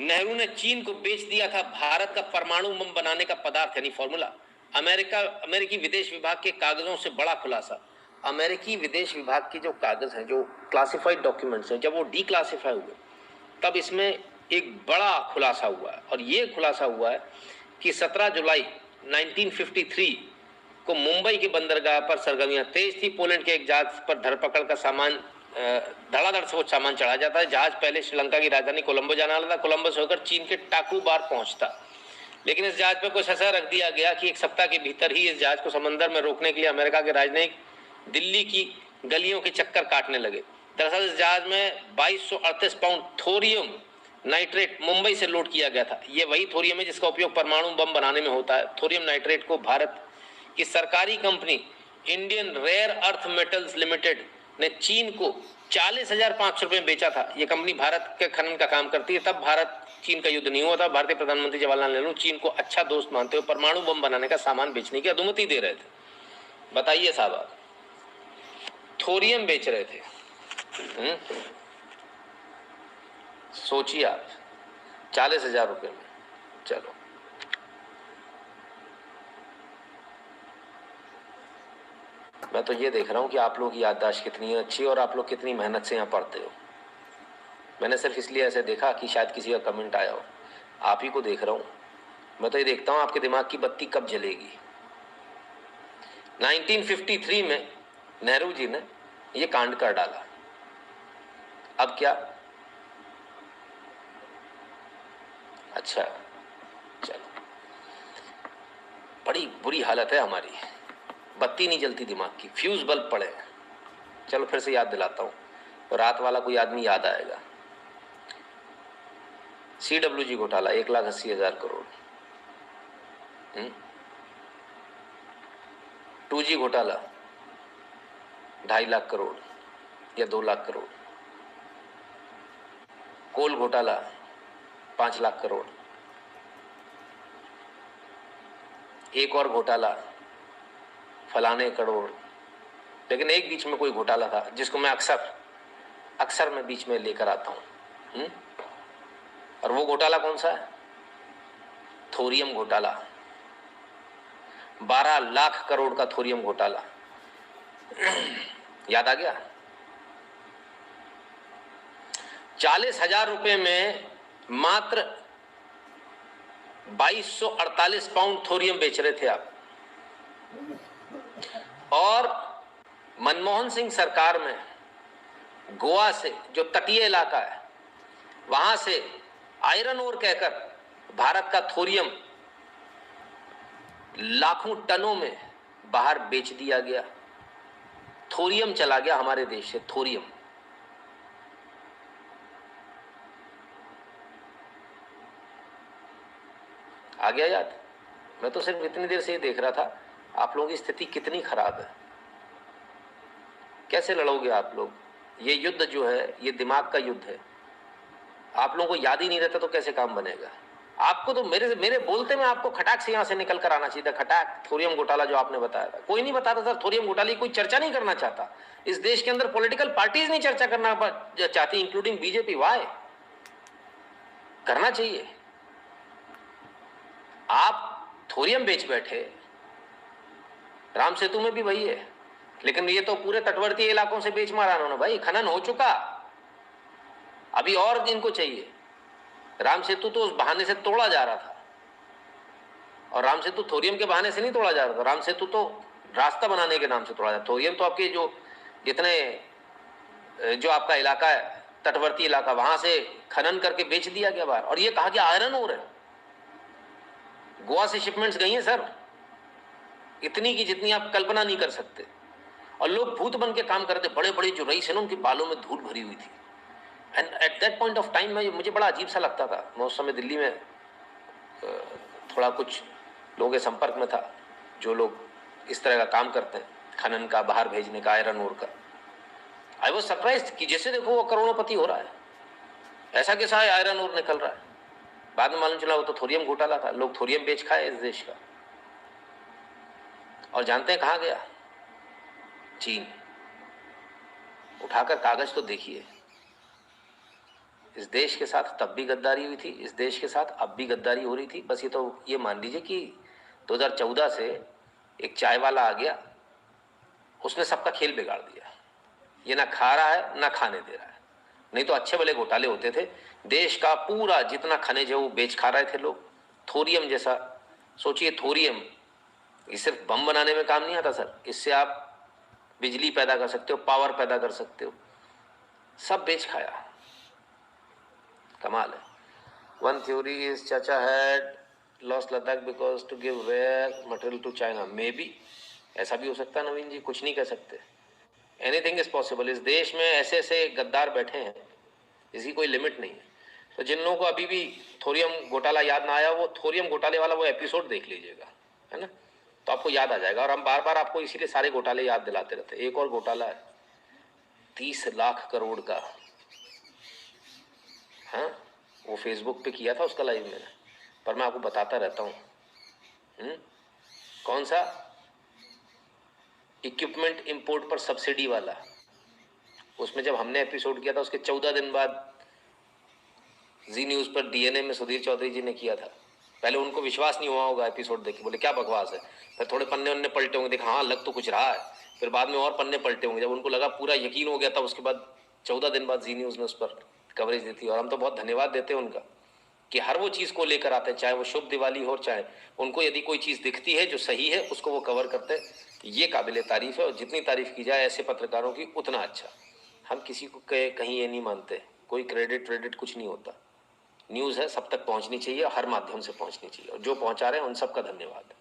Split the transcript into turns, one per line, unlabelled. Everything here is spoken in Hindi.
नेहरू ने चीन को बेच दिया था भारत का परमाणु बम बनाने का पदार्थ यानी फॉर्मूला। अमेरिकी विदेश विभाग के कागजों से बड़ा खुलासा। अमेरिकी विदेश विभाग के जो कागज हैं, जो क्लासिफाइड डॉक्यूमेंट्स हैं, जब वो डीक्लासिफाई हुए तब इसमें एक बड़ा खुलासा हुआ है। और ये खुलासा हुआ है कि 17 जुलाई 1953 को मुंबई के बंदरगाह पर सरगर्मियां तेज थी। पोलैंड के एक जहाज पर धरपकड़ का सामान धड़ाधड़ से वो सामान चढ़ा जाता है। जहाज पहले श्रीलंका की राजधानी कोलंबो जाना वाला था। कोलंबो से होकर चीन के टाकुबार पहुंचता, लेकिन इस जहाज पर कुछ ऐसा रख दिया गया कि एक सप्ताह के भीतर ही इस जहाज को समंदर में रोकने के लिए अमेरिका के राजनयिक दिल्ली की गलियों के चक्कर काटने लगे। दरअसल इस जहाज में 2238 पाउंड थोरियम नाइट्रेट मुंबई से लोड किया गया था। ये वही थोरियम है जिसका उपयोग परमाणु बम बनाने में होता है। थोरियम नाइट्रेट को भारत की सरकारी कंपनी Indian rare earth metals limited ने चीन को 40,500 रुपए में बेचा था। ये कंपनी भारत के खनन का काम करती है। तब भारत चीन का युद्ध नहीं हुआ था। भारतीय प्रधानमंत्री जवाहरलाल नेहरू चीन को अच्छा दोस्त मानते हुए परमाणु बम बनाने का सामान बेचने की अनुमति दे रहे थे। बताइए साहब, आप थोरियम बेच रहे थे। सोचिए आप, 40,000 रुपए में। चलो, मैं तो ये देख रहा हूं कि आप लोगों की याददाश्त कितनी अच्छी है और आप लोग कितनी मेहनत से यहाँ पढ़ते हो। मैंने सिर्फ इसलिए ऐसे देखा कि शायद किसी का कमेंट आया हो, आप ही को देख रहा हूं। मैं तो ये देखता हूं आपके दिमाग की बत्ती कब जलेगी। 1953 में नेहरू जी ने ये कांड कर डाला। अब क्या? अच्छा, चलो, बड़ी बुरी हालत है हमारी, बत्ती नहीं जलती दिमाग की, फ्यूज बल्ब पड़े। चलो फिर से याद दिलाता हूं, तो रात वाला कोई आदमी याद आएगा। CWG घोटाला 1,80,000 करोड़। 2G घोटाला 2.5 लाख करोड़ या 2 लाख करोड़। कोल घोटाला 5 लाख करोड़। एक और घोटाला फलाने करोड़। लेकिन एक बीच में कोई घोटाला था जिसको मैं अक्सर मैं बीच में लेकर आता हूं। और वो घोटाला कौन सा है? थोरियम घोटाला। 12 लाख करोड़ का थोरियम घोटाला। याद आ गया? 40,000 रुपए में मात्र 2248 पाउंड थोरियम बेच रहे थे आप। और मनमोहन सिंह सरकार में गोवा से, जो तटीय इलाका है, वहां से आयरन ओर कहकर भारत का थोरियम लाखों टनों में बाहर बेच दिया गया। थोरियम चला गया हमारे देश से, थोरियम। आ गया याद? मैं तो सिर्फ इतनी देर से ही देख रहा था आप लोगों की स्थिति कितनी खराब है। कैसे लड़ोगे आप लोग? ये युद्ध जो है ये दिमाग का युद्ध है। आप लोगों को याद ही नहीं रहता तो कैसे काम बनेगा? आपको तो मेरे बोलते में आपको खटाक से यहां से निकल कर आना चाहिए था। खटाक, थोरियम घोटाला जो आपने बताया था, कोई नहीं बताता सर। थोरियम घोटाले की कोई चर्चा नहीं करना चाहता। इस देश के अंदर पॉलिटिकल पार्टीज नहीं चर्चा करना चाहती, इंक्लूडिंग बीजेपी। वाई? करना चाहिए। आप थोरियम बेच बैठे। राम सेतु में भी वही है, लेकिन ये तो पूरे तटवर्ती इलाकों से बेच मारा उन्होंने। भाई खनन हो चुका, अभी और इनको चाहिए। राम सेतु तो उस बहाने से तोड़ा जा रहा था, और राम सेतु थोरियम के बहाने से नहीं तोड़ा जा रहा था। राम सेतु तो रास्ता बनाने के नाम से तोड़ा जा रहा था। थोरियम तो आपके जो आपका इलाका है, तटवर्ती इलाका, वहां से खनन करके बेच दिया गया बाहर। और ये कहा कि आयरन ओर है। गोवा से शिपमेंट्स गई हैं सर, इतनी की जितनी आप कल्पना नहीं कर सकते। और लोग भूत बन के काम करते। बड़े बड़े जो रईस है ना, उनके बालों में धूल भरी हुई थी। And at that point of time मुझे बड़ा अजीब सा लगता था। मैं उस समय दिल्ली में थोड़ा कुछ लोगों के संपर्क में था जो लोग इस तरह का काम करते हैं, खनन का, बाहर भेजने का, आयरन ओर का। आई वॉज सरप्राइज्ड कि जैसे देखो वो करोड़ोंपति हो रहा है, ऐसा कैसा है आयरन ओर निकल रहा है। बाद में मालूम चला वो तो थोरियम घोटाला था। लोग थोरियम बेच खाए इस देश का। और जानते हैं कहां गया? चीन। उठाकर कागज तो देखिए, इस देश के साथ तब भी गद्दारी हुई थी, इस देश के साथ अब भी गद्दारी हो रही थी। बस ये मान लीजिए कि 2014 से एक चाय वाला आ गया, उसने सबका खेल बिगाड़ दिया। ये ना खा रहा है ना खाने दे रहा है। नहीं तो अच्छे भले घोटाले होते थे। देश का पूरा जितना खनिज है वो बेच खा रहे थे लोग। थोरियम जैसा सोचिए, थोरियम ये सिर्फ बम बनाने में काम नहीं आता सर, इससे आप बिजली पैदा कर सकते हो, पावर पैदा कर सकते हो। सब बेच खाया, कमाल है। One theory is Chacha had lost Ladakh because to give rare material to China. Maybe ऐसा भी हो सकता है नवीन जी, कुछ नहीं कह सकते। Anything is possible. इस देश में ऐसे ऐसे गद्दार बैठे हैं जिसकी कोई लिमिट नहीं है। तो जिन लोगों को अभी भी थोरियम घोटाला याद ना आया, वो थोरियम घोटाले वाला वो एपिसोड देख लीजिएगा, है ना, तो आपको याद आ जाएगा। और हम बार बार आपको इसीलिए सारे घोटाले याद दिलाते रहते हैं। एक और घोटाला है 30 लाख करोड़ का, हाँ, वो फेसबुक पे किया था उसका लाइव मैंने, पर मैं आपको बताता रहता हूँ। कौन सा? इक्विपमेंट इंपोर्ट पर सब्सिडी वाला। उसमें जब हमने एपिसोड किया था उसके 14 दिन बाद जी न्यूज पर डीएनए में सुधीर चौधरी जी ने किया था। पहले उनको विश्वास नहीं हुआ होगा एपिसोड देख के, बोले क्या बकवास है। फिर थोड़े पन्ने वन्ने पलटे होंगे, देखा हाँ लग तो कुछ रहा है। फिर बाद में और पन्ने पलटे होंगे, जब उनको लगा पूरा यकीन हो गया था, उसके बाद 14 दिन बाद जी न्यूज ने उस पर कवरेज दी थी। और हम तो बहुत धन्यवाद देते हैं उनका कि हर वो चीज़ को लेकर आते हैं, चाहे वो शुभ दिवाली हो, चाहे उनको यदि कोई चीज़ दिखती है जो सही है उसको वो कवर करते हैं। ये काबिल तारीफ है, और जितनी तारीफ की जाए ऐसे पत्रकारों की उतना अच्छा। हम किसी को कहीं ये नहीं मानते, कोई क्रेडिट कुछ नहीं होता। न्यूज़ है, सब तक पहुंचनी चाहिए, हर माध्यम से पहुंचनी चाहिए, और जो पहुंचा रहे हैं उन सब का धन्यवाद।